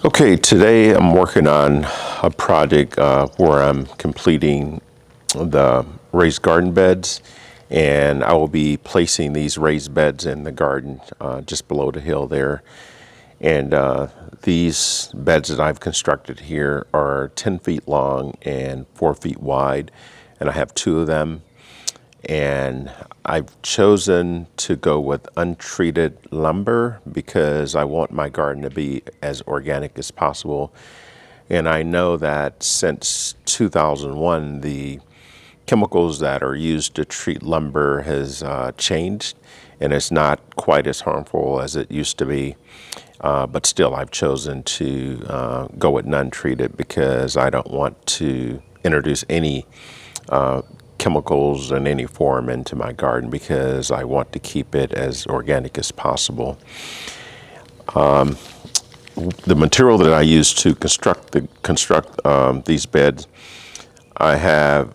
Okay, today I'm working on a project where I'm completing the raised garden beds, and I will be placing these raised beds in the garden just below the hill there. And these beds that I've constructed here are 10 feet long and 4 feet wide, and I have two of them. And I've chosen to go with untreated lumber because I want my garden to be as organic as possible. And I know that since 2001, the chemicals that are used to treat lumber has changed, and it's not quite as harmful as it used to be. But still, I've chosen to go with non-treated because I don't want to introduce any chemicals in any form into my garden because I want to keep it as organic as possible. The material that I use to construct these beds, I have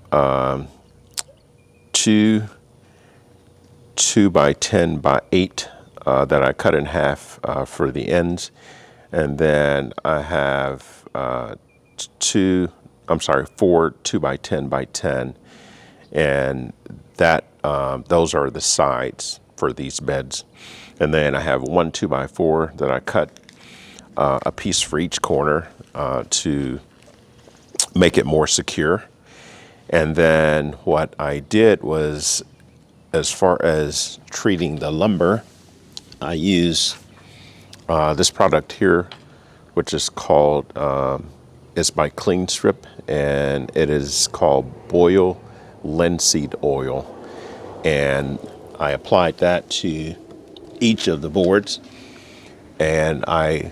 two 2 by 10 by 8 that I cut in half for the ends, and then I have four 2 by 10 by 10, and that those are the sides for these beds. And then I have one 2 by 4 that I cut a piece for each corner to make it more secure. And then what I did was, as far as treating the lumber, I use this product here, which is called, it's by Clean Strip, and it is called Boil Linseed Oil. And I applied that to each of the boards, and I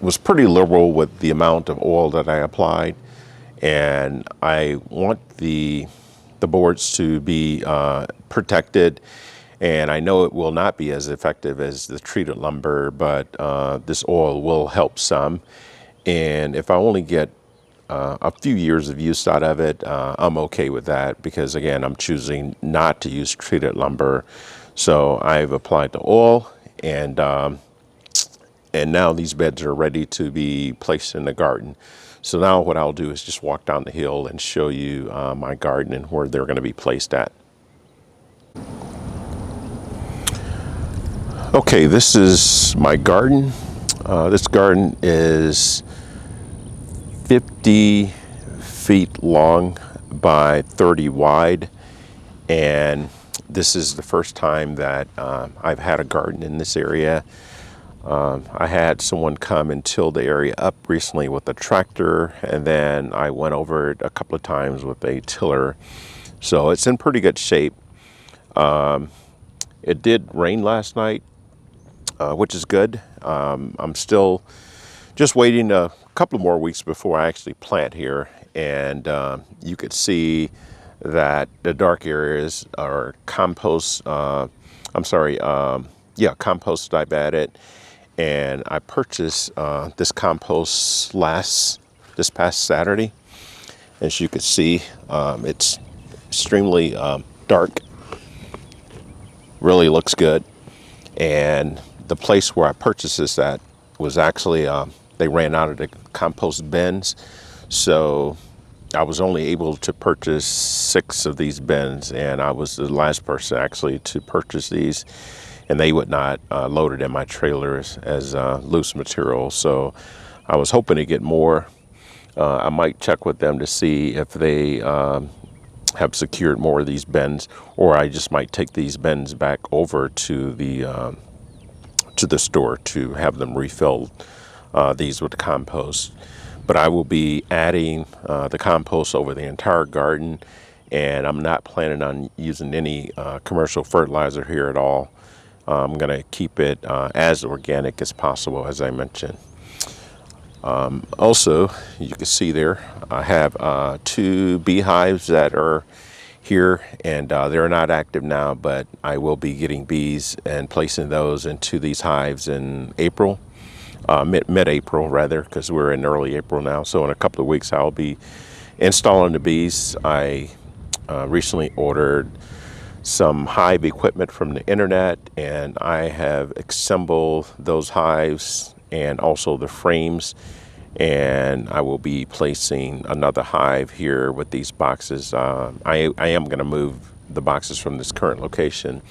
was pretty liberal with the amount of oil that I applied. And I want the boards to be protected, and I know it will not be as effective as the treated lumber, but this oil will help some. And if I only get a few years of use out of it, I'm okay with that because, again, I'm choosing not to use treated lumber. So I've applied the oil, and now these beds are ready to be placed in the garden. So now what I'll do is just walk down the hill and show you my garden and where they're going to be placed at. Okay, this is my garden. This garden is 50 feet long by 30 wide, and this is the first time that I've had a garden in this area. I had someone come and till the area up recently with a tractor, and then I went over it a couple of times with a tiller. So it's in pretty good shape. It did rain last night, which is good. I'm still just waiting a couple more weeks before I actually plant here. And you could see that the dark areas are compost. Compost I've added. And I purchased this compost this past Saturday. As you can see, it's extremely dark. Really looks good. And the place where I purchased this at was actually, they ran out of the compost bins. So I was only able to purchase 6 of these bins, and I was the last person actually to purchase these. And they would not load it in my trailers as loose material. So I was hoping to get more. I might check with them to see if they have secured more of these bins, or I just might take these bins back over to the store to have them refilled, these with compost. But I will be adding the compost over the entire garden, and I'm not planning on using any commercial fertilizer here at all. I'm going to keep it as organic as possible, as I mentioned. Also, you can see there, I have 2 beehives that are here, and they're not active now, but I will be getting bees and placing those into these hives in April, mid-April rather, because we're in early April now. So in a couple of weeks, I'll be installing the bees. I recently ordered some hive equipment from the internet, and I have assembled those hives and also the frames. And I will be placing another hive here with these boxes. I am going to move the boxes from this current location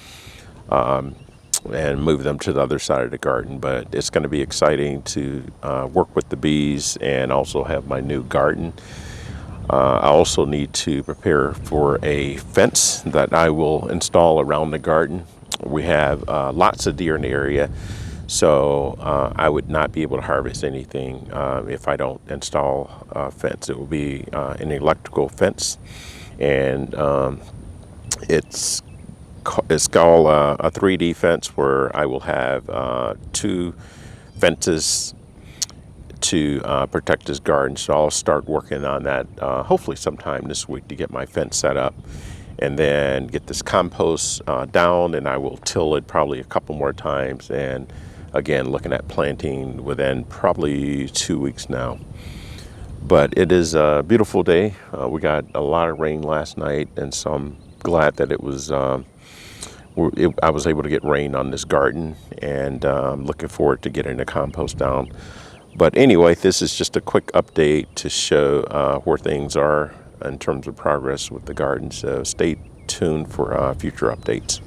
and move them to the other side of the garden. But it's going to be exciting to work with the bees and also have my new garden. I also need to prepare for a fence that I will install around the garden. We have lots of deer in the area, so I would not be able to harvest anything if I don't install a fence. It will be an electrical fence, and it's called a 3D fence, where I will have 2 fences to protect his garden. So I'll start working on that hopefully sometime this week to get my fence set up, and then get this compost down, and I will till it probably a couple more times, and again looking at planting within probably 2 weeks now. But it is a beautiful day. We got a lot of rain last night, and so I'm glad that I was able to get rain on this garden, and looking forward to getting the compost down. But anyway, this is just a quick update to show where things are in terms of progress with the garden. So stay tuned for future updates.